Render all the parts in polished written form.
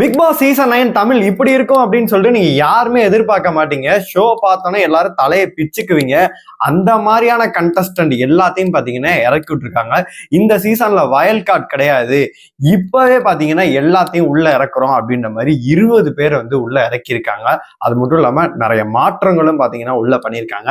Big Boss season 9 Tamil இப்படி இருக்கும் அப்படின்னு சொல்லிட்டு நீங்க யாருமே எதிர்பார்க்க மாட்டீங்க. ஷோ பார்த்தோன்னே எல்லாரும் தலையை பிச்சுக்குவீங்க. அந்த மாதிரியான கண்டஸ்டன்ட் எல்லாத்தையும் பாத்தீங்கன்னா இறக்கி விட்டுருக்காங்க. இந்த சீசன்ல வயல் கார்டு கிடையாது, இப்பவே பாத்தீங்கன்னா எல்லாத்தையும் உள்ள இறக்குறோம் அப்படின்ற மாதிரி 20 பேர் வந்து உள்ள இறக்கியிருக்காங்க. அது மட்டும் இல்லாம நிறைய மாற்றங்களும் பாத்தீங்கன்னா உள்ள பண்ணியிருக்காங்க.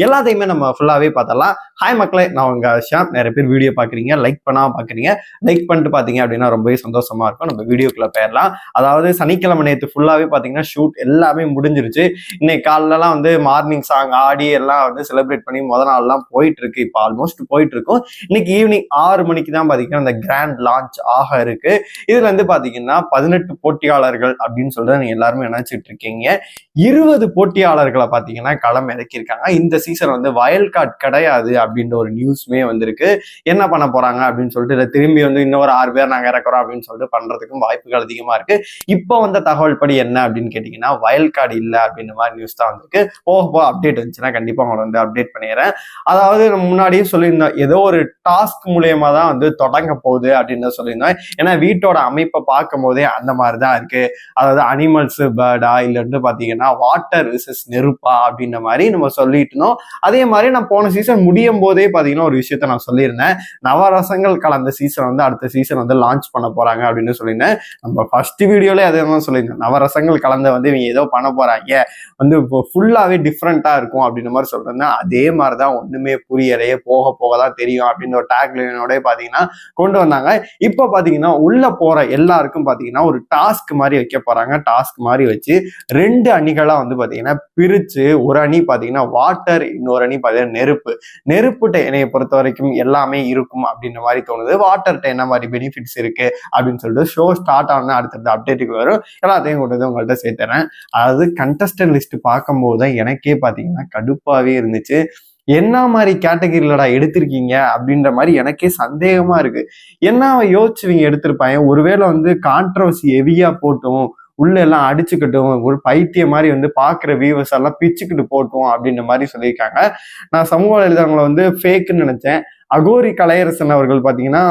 எல்லாத்தையுமே நம்ம ஃபுல்லாவே பார்த்தலாம். ஹாய் மக்களே, நான் உங்க ஷாம். நிறைய பேர் வீடியோ பாக்குறீங்க, லைக் பண்ணாம பாக்குறீங்க. லைக் பண்ணிட்டு பாத்தீங்க அப்படின்னா ரொம்பவே சந்தோஷமா இருக்கும். நம்ம வீடியோக்குள்ள போயிடலாம். அதாவது சனிக்கிழமை நேற்று ஃபுல்லாவே பாத்தீங்கன்னா ஷூட் எல்லாமே முடிஞ்சிருச்சு. இன்னைக்கு காலையிலலாம் வந்து மார்னிங் சாங் ஆடி எல்லாம் வந்து செலிப்ரேட் பண்ணி முதல் நாள்லாம் போயிட்டு இருக்கு. இப்போ ஆல்மோஸ்ட் போயிட்டு இருக்கும். இன்னைக்கு ஈவினிங் 6 மணிக்கு தான் பாத்தீங்கன்னா அந்த கிராண்ட் லான்ச் ஆக இருக்கு. இதுல வந்து பாத்தீங்கன்னா 18 போட்டியாளர்கள் அப்படின்னு சொல்லிட்டு நீங்க எல்லாருமே நினைச்சிட்டு இருக்கீங்க. 20 போட்டியாளர்களை பாத்தீங்கன்னா களம் இறக்கியிருக்காங்க. இந்த சீசன் வந்து வயல் கார்டு கிடையாது அப்படின்ற ஒரு நியூஸ்மே வந்திருக்கு. என்ன பண்ண போறாங்க அப்படின்னு சொல்லிட்டு இதை திரும்பி வந்து இன்னொரு 6 பேர் நாங்க இறக்குறோம் அப்படின்னு சொல்லிட்டு பண்றதுக்கும் வாய்ப்புகள் அதிகமா இருக்கு. இப்போ வந்த தகவல் படி என்ன அப்படின்னு கேட்டீங்கன்னா வயல் கார்டு இல்ல அப்படின்ற மாதிரி நியூஸ் தான் வந்திருக்கு. போக அப்டேட் வந்துச்சுன்னா கண்டிப்பா உங்களை வந்து அப்டேட் பண்ணிடுறேன். அதாவது நம்ம முன்னாடியே சொல்லியிருந்தோம், ஏதோ ஒரு டாஸ்க் மூலியமா தான் வந்து தொடங்க போகுது அப்படின்னு சொல்லியிருந்தோம். ஏன்னா வீட்டோட அமைப்பை பார்க்கும் போதே அந்த மாதிரிதான் இருக்கு. அதாவது அனிமல்ஸ் பேர்டா இல்லைன்னு பாத்தீங்கன்னா வாட்டர் விசஸ் நெருப்பா அப்படின்ற மாதிரி நம்ம சொல்லிட்டு இருந்தோம். அதே மாதிரி நான் போன சீசன் முடியும் போதே பாத்தீங்கன்னா ஒரு விஷயத்த நான் சொல்லியிருந்தேன். நவரசங்கள் கலந்த சீசன் வந்து அடுத்த சீசன் வந்து லான்ச் பண்ண போறாங்க அப்படின்னு சொல்லியிருந்தேன். நம்ம ஃபர்ஸ்ட் வீடியோல அதே தான் சொல்லியிருந்தேன். நவரசங்கள் கலந்த வந்து இவங்க ஏதோ பண்ண போறாங்க, வந்து இப்போ ஃபுல்லாவே டிஃப்ரெண்டா இருக்கும் அப்படின்ற மாதிரி சொல்றேன். அதே மாதிரிதான் ஒண்ணுமே புரியலையே, போக போகதான் தெரியும் அப்படின்னு ஒரு டேக்லைனோட பாத்தீங்கன்னா கொண்டு வந்தாங்க. இப்போ பாத்தீங்கன்னா உள்ள போற எல்லாருக்கும் பாத்தீங்கன்னா ஒரு டாஸ்க் மாதிரி வைக்க போறாங்க. டாஸ்க் மாதிரி வச்சு 2 அணிகளா வந்து பாத்தீங்கன்னா பிரிச்சு, ஒரு அணி பாத்தீங்கன்னா வாட்டர், இன்னொரு அணி பாத்தீங்கன்னா நெருப்பு. நெருப்புட்ட என்னைய பொறுத்த வரைக்கும் எல்லாமே இருக்கும் அப்படின்ற மாதிரி தோணுது. வாட்டர்கிட்ட என்ன மாதிரி பெனிஃபிட்ஸ் இருக்கு அப்படின்னு சொல்லிட்டு ஷோ ஸ்டார்ட் ஆன அடுத்தடுத்த அப்டேட்டுக்கு வரும். எல்லாத்தையும் கொண்டு வந்து உங்கள்கிட்ட சேர்த்துறேன். அதாவது கண்டஸ்டன்ட் லிஸ்ட் பார்க்கும் போது எனக்கே பாத்தீங்கன்னா கடுப்பாவே இருந்துச்சு. என்ன மாதிரி கேட்டகரியிலடா எடுத்திருக்கீங்க அப்படின்ற மாதிரி எனக்கே சந்தேகமா இருக்கு. என்ன யோசிச்சுவீங்க எடுத்திருப்பாங்க? ஒருவேளை வந்து கான்ட்ரவர்சி ஹெவியா போட்டும், உள்ள எல்லாம் அடிச்சுக்கிட்டும், ஒரு பைத்திய மாதிரி வந்து பாக்குற வியூவர்ஸ் எல்லாம் பிச்சுக்கிட்டு போட்டோம் அப்படின்ற மாதிரி சொல்லியிருக்காங்க. நான் சமூக வலைதளங்களை வந்து ஃபேக்குன்னு நினைச்சேன். அகோரி கலையரசன் அவர்கள் பாத்தீங்கன்னா,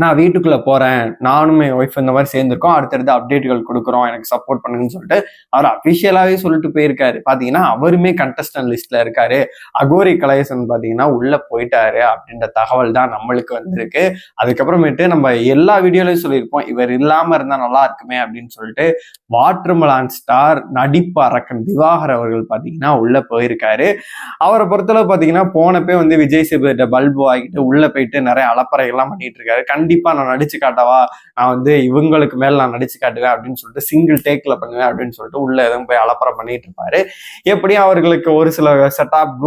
நான் வீட்டுக்குள்ள போறேன், நானும் என் ஒய்ஃப் இந்த மாதிரி சேர்ந்திருக்கோம், அடுத்தடுத்து அப்டேட்டுகள் கொடுக்குறோம், எனக்கு சப்போர்ட் பண்ணுங்கன்னு சொல்லிட்டு அவர் அபிஷியலாவே சொல்லிட்டு போயிருக்காரு. பாத்தீங்கன்னா அவருமே கண்டஸ்டன்ட் லிஸ்ட்ல இருக்காரு. அகோரி கலையரசன் பாத்தீங்கன்னா உள்ள போயிட்டாரு அப்படின்ற தகவல் தான் நம்மளுக்கு வந்திருக்கு. அதுக்கப்புறமேட்டு நம்ம எல்லா வீடியோலையும் சொல்லியிருப்போம், இவர் இல்லாம இருந்தா நல்லா இருக்குமே அப்படின்னு சொல்லிட்டு வாட்டர்மெலான் ஸ்டார் நடிப்பு அரக்கன் திவாகர் அவர்கள் பாத்தீங்கன்னா உள்ள போயிருக்காரு. அவரை பொறுத்தளவு பாத்தீங்கன்னா போனப்பே வந்து விஜய் சேதுபதிட்ட பல்பு ஆகிட்டு உள்ள போயிட்டு நிறைய அலப்பறைகள்லாம் பண்ணிட்டு இருக்காரு. கண்டிப்பா நான் நடிச்சு காட்டவா, நான் வந்து இவங்களுக்கு மேல நான் நடிச்சு காட்டுவேன் அப்படின்னு சொல்லிட்டு சிங்கிள் டேக்ல பண்ணுவேன் அப்படின்னு சொல்லிட்டு உள்ள எதுவும் போய் அலப்பறை பண்ணிட்டு இருப்பாரு. எப்படியும் அவர்களுக்கு ஒரு சில செட்டாப்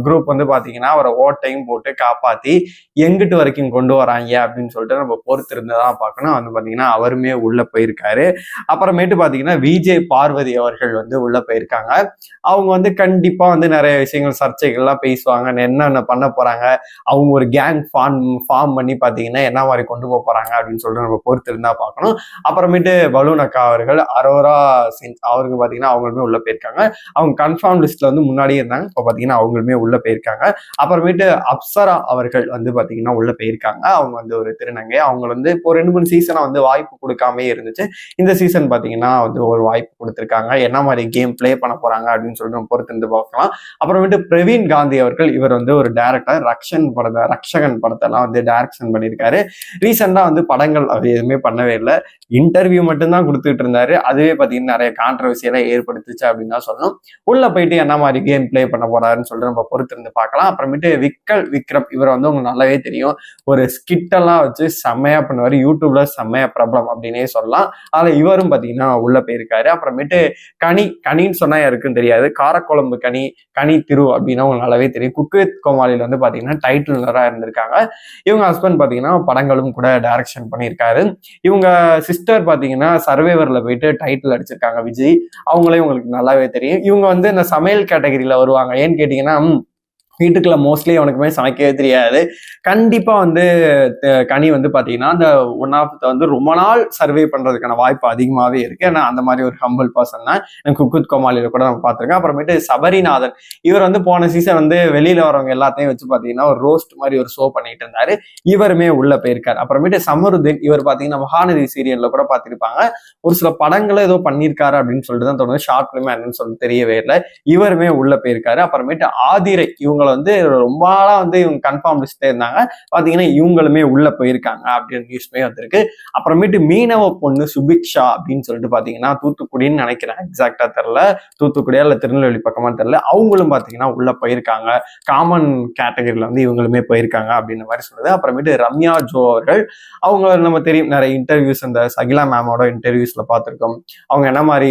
குரூப் வந்து பாத்தீங்கன்னா அவரை ஓட்டையும் போட்டு காப்பாத்தி எங்கிட்டு வரைக்கும் கொண்டு வராங்க அப்படின்னு சொல்லிட்டு நம்ம பொறுத்து இருந்ததான் பார்க்கணும். வந்து பாத்தீங்கன்னா அவருமே உள்ள போயிருக்காரு. அப்புறமேட்டு பாத்தீங்கன்னா விஜய் பார்வதி அவர்கள் வந்து உள்ள போயிருக்காங்க. அவங்க வந்து கண்டிப்பா வந்து நிறைய விஷயங்கள் சர்ச்சைகள்லாம் பேசுவாங்க, என்னென்ன பண்ண போறாங்க, அவங்க ஒரு கேங் ஃபார்ம் பண்ணி பாத்தீங்கன்னா என்ன மாதிரி கொண்டு போறாங்க அப்படின்னு சொல்லிட்டு நம்ம பொறுத்து இருந்தா பார்க்கணும். அப்புறமேட்டு பலூன் அக்கா அவர்கள், அரோரா சிங் அவருக்கு பாத்தீங்கன்னா அவங்களுமே உள்ள போயிருக்காங்க. அவங்க கன்ஃபார்ம் லிஸ்ட்ல வந்து முன்னாடியே இருந்தாங்க, இப்போ பாத்தீங்கன்னா அவங்களுமே உள்ள போயிருக்காங்க. அப்புறமேட்டு அப்சரா அவர்கள் வந்து பாத்தீங்கன்னா உள்ள போயிருக்காங்க. அவங்க வந்து ஒரு திருநங்கை. அவங்க வந்து இப்போ 2-3 சீசனா வந்து வாய்ப்பு கொடுக்காமே இருந்துச்சு. இந்த சீசன் பாத்தீங்கன்னா வந்து ஒரு வாய்ப்பு கொடுத்திருக்காங்க. என்ன மாதிரி கேம் பிளே பண்ண போறாங்க அப்படின்னு சொல்லிட்டு நம்ம பொறுத்து இருந்து பார்க்கலாம். அப்புறமேட்டு பிரவீன் காந்தி அவர்கள், இவர் வந்து ஒரு டைரக்டர், ரக்ஷகன் படத்தெல்லாம் வந்து டைரக்ஷன் பண்ணியிருக்காரு. ரீசெண்டா வந்து படங்கள் அவர் எதுவுமே பண்ணவே இல்லை, இன்டர்வியூ மட்டும்தான் கொடுத்துட்டு இருந்தாரு. அதுவே பாத்தீங்கன்னா நிறைய கான்ட்ரவர்சியெல்லாம் ஏற்படுத்துச்சு அப்படின்னு தான் சொல்லணும். உள்ள போயிட்டு என்ன மாதிரி கேம் பிளே பண்ண போறாருன்னு சொல்லிட்டு நம்ம பொறுத்து இருந்து பார்க்கலாம். அப்புறமேட்டு விக்ரம், இவர் வந்து உங்களுக்கு நல்லாவே தெரியும், ஒரு ஸ்கிட் எல்லாம் வச்சு செம்மையா பண்ணுவாரு. யூடியூப்ல செம்மையா பிரபலம் அப்படின்னே சொல்லலாம். அதுல இவரும் பாத்தீங்கன்னா உள்ள போயிருக்காரு. அப்புறமேட்டு கனின்னு சொன்னா யாருக்கும் தெரியாது, காரக்குழம்பு கனி திரு அப்படின்னா உங்களுக்கு நல்லாவே தெரியும். குக் வித் கோமாளியில வந்து பாத்தீங்கன்னா டைட்டிலரா இருந்திருக்காங்க. இவங்க ஹஸ்பண்ட் பாத்தீங்கன்னா படங்களும் கூட டைரக்ஷன் பண்ணியிருக்காரு. இவங்க சிஸ்டர் பாத்தீங்கன்னா சர்வைவர்ல போயிட்டு டைட்டில் அடிச்சிருக்காங்க, விஜய். அவங்களே உங்களுக்கு நல்லாவே தெரியும். இவங்க வந்து இந்த சமையல் கேட்டகரியில வருவாங்க. ஏன்னு கேட்டீங்கன்னா வீட்டுக்குள்ள மோஸ்ட்லி அவனுக்குமே சமைக்கவே தெரியாது. கண்டிப்பா வந்து கனி வந்து பாத்தீங்கன்னா அந்த ஒன் ஆஃப் வந்து ரொம்ப நாள் சர்வே பண்றதுக்கான வாய்ப்பு அதிகமாவே இருக்கு. ஏன்னா அந்த மாதிரி ஒரு ஹம்பிள் பர்சன் தான். குக் வித் கோமாளியில கூட நம்ம பார்த்திருக்கோம். அப்புறமேட்டு சபரிநாதன், இவர் வந்து போன சீசன் வந்து வெளியில வரவங்க எல்லாத்தையும் வச்சு பாத்தீங்கன்னா ஒரு ரோஸ்ட் மாதிரி ஒரு ஷோ பண்ணிட்டு இருந்தாரு. இவருமே உள்ள போயிருக்காரு. அப்புறமேட்டு சமருதீன், இவர் பாத்தீங்கன்னா மகாநதி சீரியல்ல கூட பார்த்திருப்பாங்க. ஒரு சில படங்களை ஏதோ பண்ணியிருக்காரு அப்படின்னு சொல்லிட்டு தான் தோணுது. ஷார்ட் பிலிம் என்னன்னு சொல்லி தெரியவே இல்லை. இவருமே உள்ள போயிருக்காரு. அப்புறமேட்டு ஆதிரை, இவங்க வந்து ரொம்ப நாளா வந்து இவங்க கன்ஃபார்ம் லிஸ்ட்ல இருந்தாங்க. பாத்தீங்கன்னா இவங்களுமே உள்ள போயிருக்காங்க அப்படின்னு நியூஸ்மே வந்திருக்கு. அப்புறமேட்டு மீனவ பொண்ணு சுபிக்ஷா அப்படின்னு சொல்லிட்டு பாத்தீங்கன்னா தூத்துக்குடின்னு நினைக்கிறேன், எக்ஸாக்டா தெரியல, தூத்துக்குடியா இல்ல திருநெல்வேலி பக்கமா தெரியல, அவங்களும் பாத்தீங்கன்னா உள்ள போயிருக்காங்க. காமன் கேட்டகரியில வந்து இவங்களுமே போயிருக்காங்க அப்படின்ற மாதிரி சொல்லுது. அப்புறமேட்டு ரம்யா ஜோ அவர்கள், அவங்க நம்ம தெரியும் நிறைய இன்டர்வியூஸ் அந்த சகிலா மேமோட இன்டர்வியூஸ்ல பார்த்திருக்கோம். அவங்க என்ன மாதிரி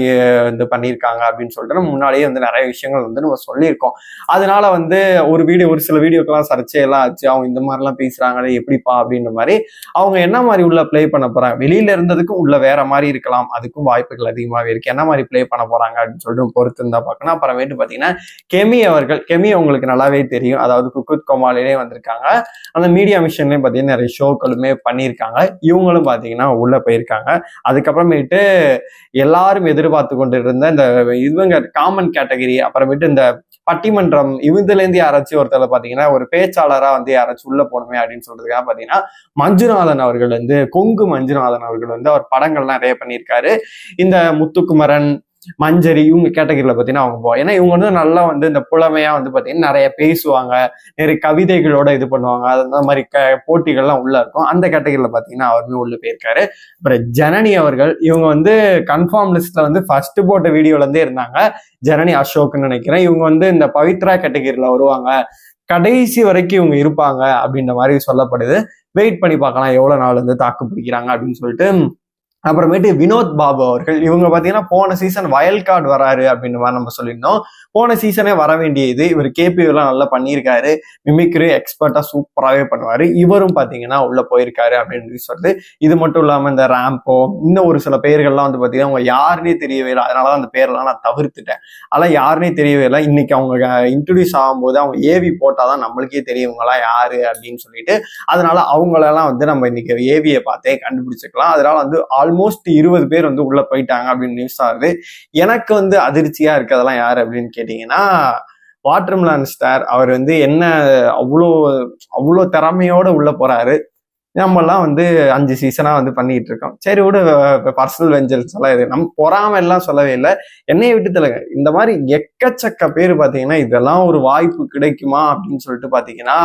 வந்து பண்ணியிருக்காங்க அப்படின்னு சொல்லிட்டு நம்ம முன்னாடியே வந்து நிறைய விஷயங்கள் வந்து நம்ம சொல்லியிருக்கோம். அதனால வந்து ஒரு சில வீடியோக்கெல்லாம் சர்ச்சையெல்லாம் ஆச்சு. அவங்க இந்த மாதிரிலாம் பேசுறாங்களே எப்படிப்பா அப்படின்ற மாதிரி. அவங்க என்ன மாதிரி உள்ள பிளே பண்ண போறாங்க, வெளியில இருந்ததுக்கும் உள்ள வேற மாதிரி இருக்கலாம், அதுக்கும் வாய்ப்புகள் அதிகமாகவே இருக்கு. என்ன மாதிரி பிளே பண்ண போறாங்க அப்படின்னு சொல்லிட்டு பொறுத்து இருந்தா பார்க்கணும். அப்புறமேட்டு பாத்தீங்கன்னா கெமி அவர்கள், கெமி உங்களுக்கு நல்லாவே தெரியும், அதாவது குக் வித் கோமாளிலே வந்திருக்காங்க. அந்த மீடியா மிஷன்லயும் பாத்தீங்கன்னா நிறைய ஷோக்களுமே பண்ணியிருக்காங்க. இவங்களும் பாத்தீங்கன்னா உள்ள போயிருக்காங்க. அதுக்கப்புறமேட்டு எல்லாரும் எதிர்பார்த்து கொண்டு இருந்த இந்த இவங்க காமன் கேட்டகரி, அப்புறமேட்டு இந்த பட்டிமன்றம், இவதுல இருந்து யாராச்சும் ஒருத்தர் பாத்தீங்கன்னா ஒரு பேச்சாளரா வந்து யாராச்சும் உள்ள போகணுமே அப்படின்னு சொல்றதுக்காக பாத்தீங்கன்னா மஞ்சுநாதன் அவர்கள் வந்து, கொங்கு மஞ்சுநாதன் அவர்கள் வந்து அவர் படங்கள்லாம் நிறைய பண்ணியிருக்காரு. இந்த முத்துக்குமரன், மஞ்சரி, இவங்க கேட்டகரியில பாத்தீங்கன்னா அவங்க ஏன்னா இவங்க வந்து நல்லா வந்து இந்த புலமையா வந்து பாத்தீங்கன்னா நிறைய பேசுவாங்க, நிறைய கவிதைகளோட இது பண்ணுவாங்க, அந்த மாதிரி போட்டிகள்லாம் உள்ள இருக்கும். அந்த கேட்டகரியில பாத்தீங்கன்னா அவருமே உள்ள போயிருக்காரு. அப்புறம் ஜனனி அவர்கள், இவங்க வந்து கன்ஃபார்ம் லிஸ்ட்ல வந்து ஃபர்ஸ்ட் போட்ட வீடியோல இருந்தே இருந்தாங்க. ஜனனி அசோக்னு நினைக்கிறேன். இவங்க வந்து இந்த பவித்ரா கேட்டகரியில வருவாங்க, கடைசி வரைக்கும் இவங்க இருப்பாங்க அப்படின்ற மாதிரி சொல்லப்படுது. வெயிட் பண்ணி பார்க்கலாம் எவ்வளவு நாள் வந்து தாக்கு பிடிக்கிறாங்க அப்படின்னு சொல்லிட்டு. அப்புறமேட்டு வினோத் பாபு அவர்கள், இவங்க பாத்தீங்கன்னா போன சீசன் வயல் கார்டு வராரு அப்படின்ற மாதிரி நம்ம சொல்லியிருந்தோம். போன சீசனே வர வேண்டியது. இவர் கேபி எல்லாம் நல்லா பண்ணியிருக்காரு, மிமிக்ரி எக்ஸ்பர்ட்டா சூப்பராகவே பண்ணுவாரு. இவரும் பாத்தீங்கன்னா உள்ள போயிருக்காரு அப்படின்னு சொல்றது. இது மட்டும் இல்லாம இந்த ராம்போ, இன்னும் ஒரு சில பெயர்கள்லாம் வந்து பாத்தீங்கன்னா அவங்க யாருன்னே தெரியவே இல்லை. அதனாலதான் அந்த பேரெல்லாம் நான் தவிர்த்துட்டேன். அதெல்லாம் யாருன்னே தெரியவே இல்லை. இன்னைக்கு அவங்க இன்ட்ரடியூஸ் ஆகும்போது அவங்க ஏவி போட்டாதான் நம்மளுக்கே தெரியும் இவங்கெல்லாம் யாரு அப்படின்னு சொல்லிட்டு. அதனால அவங்களெல்லாம் வந்து நம்ம இன்னைக்கு ஏவியை பார்த்தே கண்டுபிடிச்சிக்கலாம். அதனால வந்து ஆல்மோஸ்ட் 20 பேர் வந்து உள்ள போயிட்டாங்க அப்படின்னு நியூஸ் ஆகுது. எனக்கு வந்து அதிர்ச்சியா இருக்கிறதெல்லாம் யாரு அப்படின்னு கேட்டீங்கன்னா வாட்டர்மெலன் ஸ்டார். அவர் வந்து என்ன அவ்வளோ திறமையோட உள்ள போறாரு. நம்மெல்லாம் வந்து 5 சீசனா வந்து பண்ணிட்டு இருக்கோம். சரி விட, பர்சனல் வெஞ்சன்ஸ் எல்லாம் இது நம்ம பொறாம எல்லாம் சொல்லவே இல்லை, என்னைய விட்டு தெலுங்க. இந்த மாதிரி எக்கச்சக்க பேர் பாத்தீங்கன்னா இதெல்லாம் ஒரு வாய்ப்பு கிடைக்குமா அப்படின்னு சொல்லிட்டு பாத்தீங்கன்னா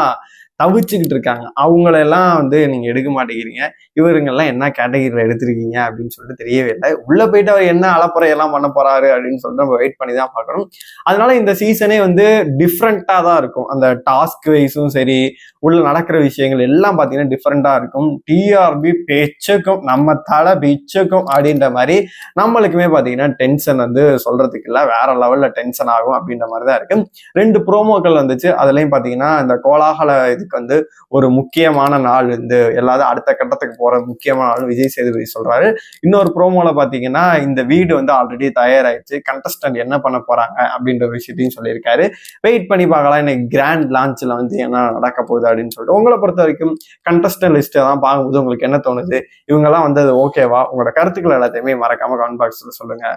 தவிச்சுக்கிட்டு இருக்காங்க. அவங்களெல்லாம் வந்து நீங்க எடுக்க மாட்டேங்கிறீங்க. இவருங்கெல்லாம் என்ன கேட்டகரியில எடுத்திருக்கீங்க அப்படின்னு சொல்லிட்டு தெரியவே இல்லை. உள்ள போயிட்டு அவர் என்ன அலப்புறையெல்லாம் பண்ண போறாரு அப்படின்னு சொல்லிட்டு நம்ம வெயிட் பண்ணி தான் பார்க்கணும். அதனால இந்த சீசனே வந்து டிஃப்ரெண்டா தான் இருக்கும். அந்த டாஸ்க் வைஸும் சரி, உள்ள நடக்கிற விஷயங்கள் எல்லாம் பாத்தீங்கன்னா டிஃப்ரெண்டா இருக்கும். டிஆர்பி பேச்சுக்கும் நம்ம தலை பிச்சுக்கும் அப்படின்ற மாதிரி நம்மளுக்குமே பாத்தீங்கன்னா டென்ஷன் வந்து சொல்றதுக்கு இல்லை, வேற லெவல்ல டென்ஷன் ஆகும் அப்படின்ற மாதிரி தான் இருக்கு. 2 ப்ரோமோக்கள் வந்துச்சு. அதுலயும் பாத்தீங்கன்னா இந்த கோலாகல வந்து ஒரு முக்கியமான நாள் வந்து எல்லாரும் அடுத்த கட்டத்துக்கு போற முக்கியமான நாள் விஜய் சேதுபதி சொல்றாரு. இன்னொரு ப்ரோமோல பாத்தீங்கன்னா இந்த வீடு வந்து ஆல்ரெடி தயாராயிடுச்சு, கண்டஸ்டன்ட் என்ன பண்ண போறாங்க அப்படின்ற விஷயத்தையும் சொல்லியிருக்காரு. வெயிட் பண்ணி பார்க்கலாம் இன்னைக்கு கிராண்ட் லான்ச்ல வந்து என்ன நடக்க போகுது அப்படின்னு சொல்லிட்டு. உங்களை பொறுத்த வரைக்கும் கண்டஸ்டன்ட் லிஸ்ட் தான் பார்க்கும்போது உங்களுக்கு என்ன தோணுது? இவங்க எல்லாம் வந்தது ஓகேவா? உங்களோட கருத்துக்கள் எல்லாத்தையுமே மறக்காம கமெண்ட் பாக்ஸ்ல சொல்லுங்க.